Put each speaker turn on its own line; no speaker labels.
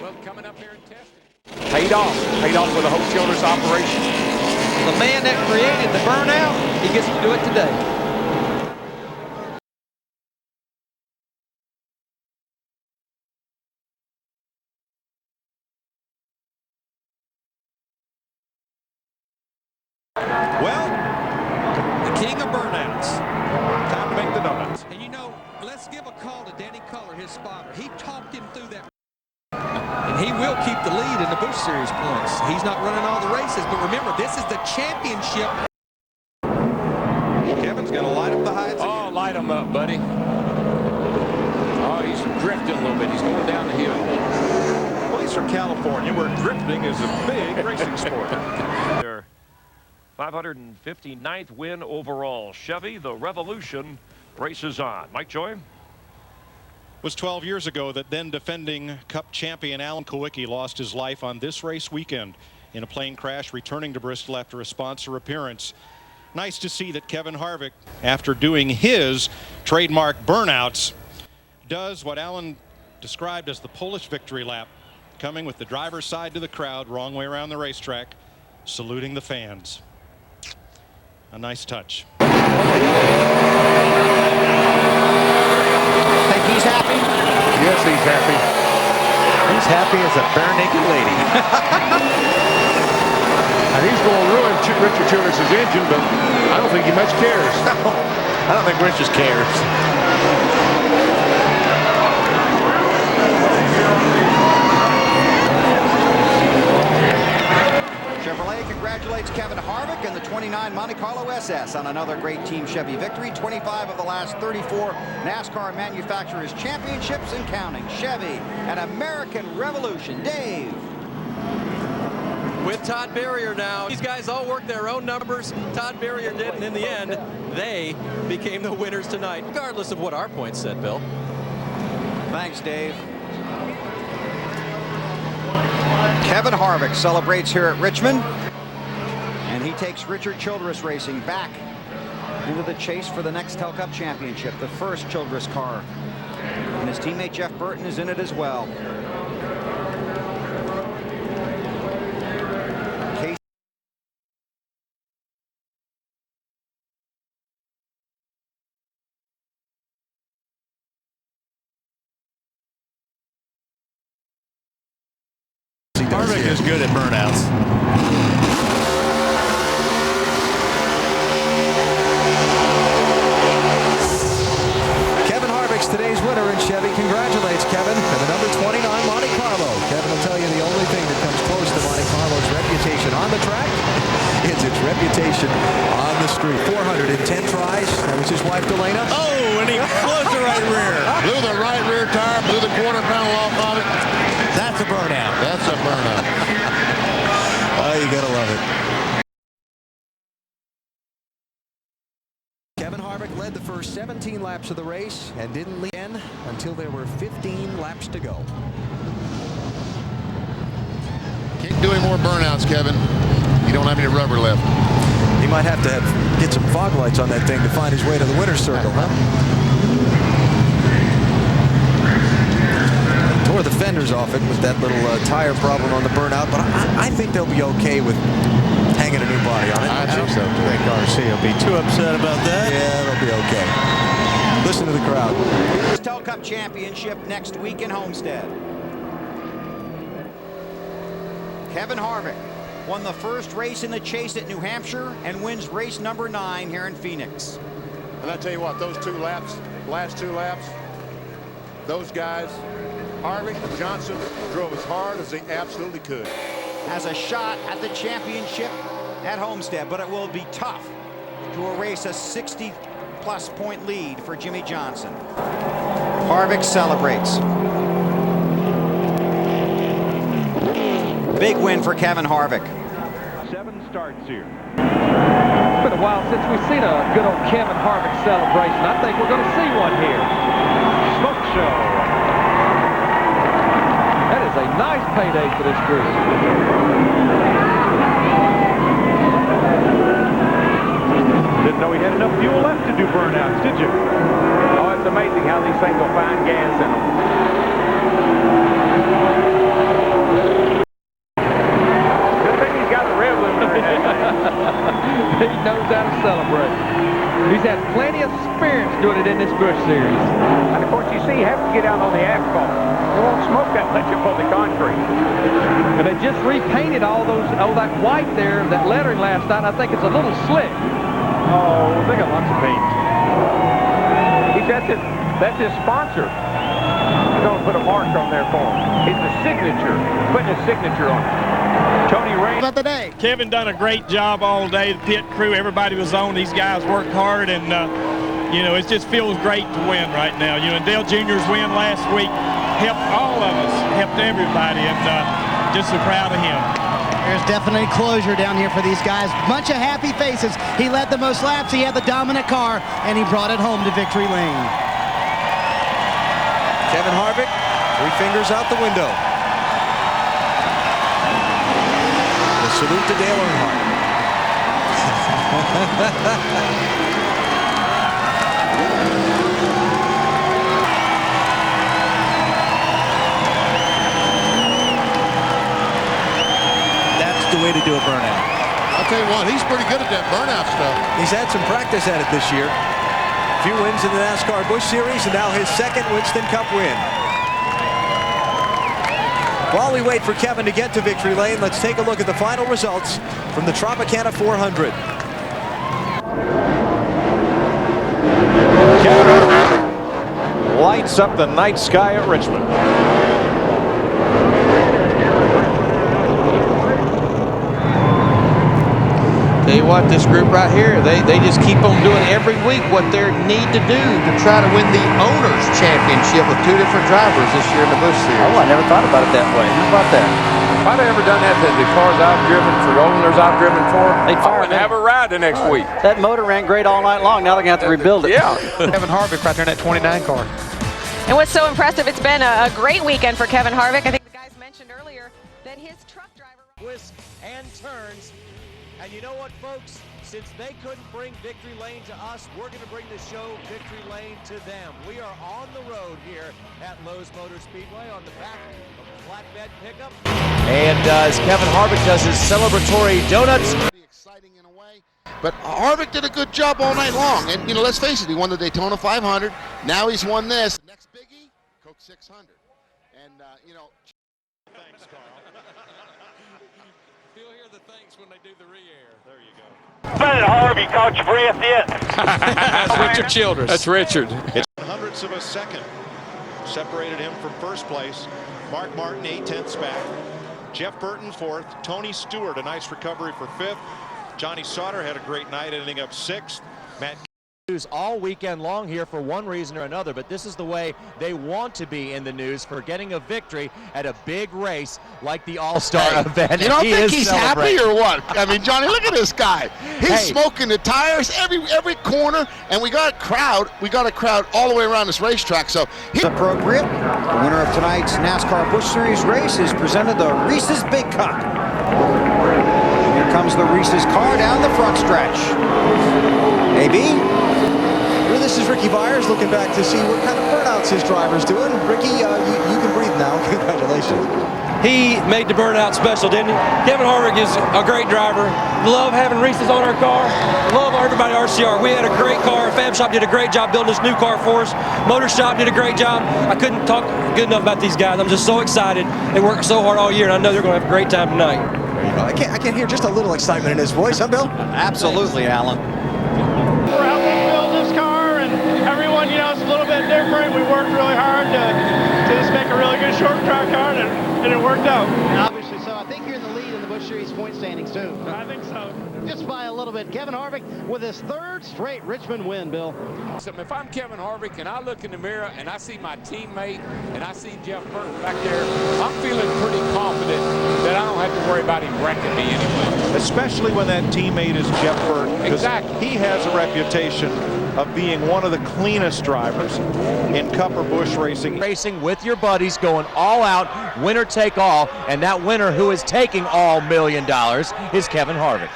Well, coming up here and testing. Paid off with a whole shoulders operation.
The man that created the burnout, he gets to do it today.
Well, the king of burnouts. Time to make the donuts.
And you know, let's give a call to Danny Culler, his spotter. He talked him through that. And he will keep the lead in the Busch Series points. He's not running all the races, but remember, this is the championship.
Kevin's going to light up the hides.
Oh, light him up, buddy. Oh, he's drifting a little bit. He's going down the hill.
Well, he's from California, where drifting is a big racing sport.
Their 559th win overall. Chevy, the revolution races on. Mike Joy.
Was 12 years ago that then defending Cup champion Alan Kulwicki lost his life on this race weekend in a plane crash returning to Bristol after a sponsor appearance. Nice to see that Kevin Harvick, after doing his trademark burnouts, does what Alan described as the Polish victory lap, coming with the driver's side to the crowd, wrong way around the racetrack, saluting the fans. A nice touch.
Think he's happy?
Yes, he's happy.
He's happy as a bare naked lady.
And he's going to ruin Richard Childress' engine, but I don't think he much cares.
I don't think Rich just cares.
Chevrolet congratulates Kevin Harvick and the 29 Monte Carlo SS on another great Team Chevy victory. 25 of the last 34 NASCAR manufacturers championships and counting. Chevy, an American revolution. Dave.
With Todd Berrier now, these guys all work their own numbers. Todd Berrier did, and in the end, they became the winners tonight, regardless of what our points said, Bill.
Thanks, Dave. Kevin Harvick celebrates here at Richmond, and he takes Richard Childress Racing back into the chase for the Nextel Cup Championship. The first Childress car, and his teammate Jeff Burton is in it as well.
Harvick is good at burnouts.
Kevin Harvick's today's winner in Chevy. Congratulates Kevin for the number 29 Monte Carlo. Kevin will tell you the only thing that comes close to Monte Carlo's reputation on the track is its reputation on the street. 410 tries. That was his wife, Delana.
Oh, and he closed the right rear.
Blew the right rear tire, blew the quarter panel off of it.
That's a burnout.
That's a burnout.
Oh, you gotta love it. Kevin Harvick led the first 17 laps of the race and didn't lead in until there were 15 laps to go.
Can't do any more burnouts, Kevin. You don't have any rubber left.
He might have to get some fog lights on that thing to find his way to the winner's circle, huh? Tore the fenders off it with that little tire problem on the burnout, but I think they'll be okay with hanging a new body on it.
I think so.
I think RC will be too upset about that. Yeah, it'll be okay. Listen to the crowd.
Nextel Cup Championship next week in Homestead. Kevin Harvick won the first race in the chase at New Hampshire and wins race number 9 here in Phoenix.
And I tell you what, those 2 laps, last 2 laps, those guys, Harvick and Johnson, drove as hard as they absolutely could.
Has a shot at the championship at Homestead, but it will be tough to erase a 60-plus point lead for Jimmy Johnson. Harvick celebrates. Big win for Kevin Harvick.
7 starts here.
It's been a while since we've seen a good old Kevin Harvick celebration. I think we're going to see one here. Smoke show. That is a nice payday for this group.
Didn't know he had enough fuel left to do burnouts, did you? Oh, it's amazing how these things will find gas in them.
smoke that much up on the concrete. And they just repainted all that white there, that lettering last night. I think it's a little slick. Oh, they got lots of paint. That's his sponsor. He's going to put a mark on there for him. It's a signature, putting his signature on it. Tony Rain.
About the day.
Kevin done a great job all day. The pit crew, everybody was on. These guys worked hard, and you know, it just feels great to win right now. You know, and Dale Jr.'s win last week helped all of us, helped everybody, and just so proud of him.
There's definitely closure down here for these guys. Bunch of happy faces. He led the most laps. He had the dominant car, and he brought it home to victory lane.
Kevin Harvick, 3 fingers out the window. A salute to Dale Earnhardt. That's the way to do a burnout.
I'll tell you what, he's pretty good at that burnout stuff.
He's had some practice at it this year. A few wins in the NASCAR Busch Series, and now his second Winston Cup win. While we wait for Kevin to get to victory lane, let's take a look at the final results from the Tropicana 400.
Kevin lights up the night sky at Richmond.
Tell you what, this group right here, they just keep on doing every week what they need to do to try to win the Owners Championship with 2 different drivers this year in the Busch Series.
Oh, I never thought about it that way. How about that?
If I'd ever done that to the cars I've driven for the owners I've driven for, I wouldn't have a ride the next week.
That motor ran great all night long. Now they're going to have to rebuild it.
Yeah.
Kevin Harvick right there in that 29 car.
And what's so impressive, it's been a great weekend for Kevin Harvick. I think the guys mentioned earlier that his truck driver...
Twists and turns. And you know what, folks? Since they couldn't bring victory lane to us, we're going to bring the show victory lane to them. We are on the road here at Lowe's Motor Speedway on the back of a flatbed pickup.
And as Kevin Harvick does his celebratory donuts.
Pretty exciting in a way. But Harvick did a good job all night long. And, you know, let's face it, he won the Daytona 500. Now he's won this. The next biggie, Coke 600. And, you know...
Thanks, Carl.
You'll hear the thanks when they do the re-air.
There you go.
Harvey caught your breath yet.
That's Richard Childress.
That's Richard. It's hundredths of a second separated him from first place. Mark Martin 8/10 back. Jeff Burton 4th. Tony Stewart a nice recovery for 5th. Johnny Sauter had a great night, ending up 6th. Matt
all weekend long here for one reason or another, but this is the way they want to be in the news for getting a victory at a big race like the All-Star event.
You don't think he's happy or what? I mean, Johnny, look at this guy. He's smoking the tires every corner, and we got a crowd. We got a crowd all the way around this racetrack. So
appropriate. The winner of tonight's NASCAR Busch Series race is presented the Reese's Big Cup. Here comes the Reese's car down the front stretch. AB.
This is Ricky Byers looking back to see what kind of burnouts his driver's doing. Ricky, you can breathe now. Congratulations.
He made the burnout special, didn't he? Kevin Harvick is a great driver. Love having Reese's on our car. Love everybody at RCR. We had a great car. Fab Shop did a great job building this new car for us. Motor Shop did a great job. I couldn't talk good enough about these guys. I'm just so excited. They worked so hard all year, and I know they're going to have a great time tonight.
There you go. I can hear just a little excitement in his voice, huh, Bill?
Absolutely, Alan.
We're helping build this car, and everyone, you know, it's a little bit different. We worked really hard to just make a really good short track car, and it worked out.
Obviously so. I think you're in the lead in the Busch Series point standings, too.
I think so.
Just by a little bit. Kevin Harvick with his 3rd straight Richmond win, Bill.
So if I'm Kevin Harvick and I look in the mirror and I see my teammate and I see Jeff Burton back there, I'm feeling pretty confident that I don't have to worry about him wrecking me anyway.
Especially when that teammate is Jeff Burton.
Exactly.
He has a reputation of being one of the cleanest drivers in Cup or Busch racing.
Racing with your buddies, going all out, winner take all, and that winner who is taking all $1 million is Kevin Harvick.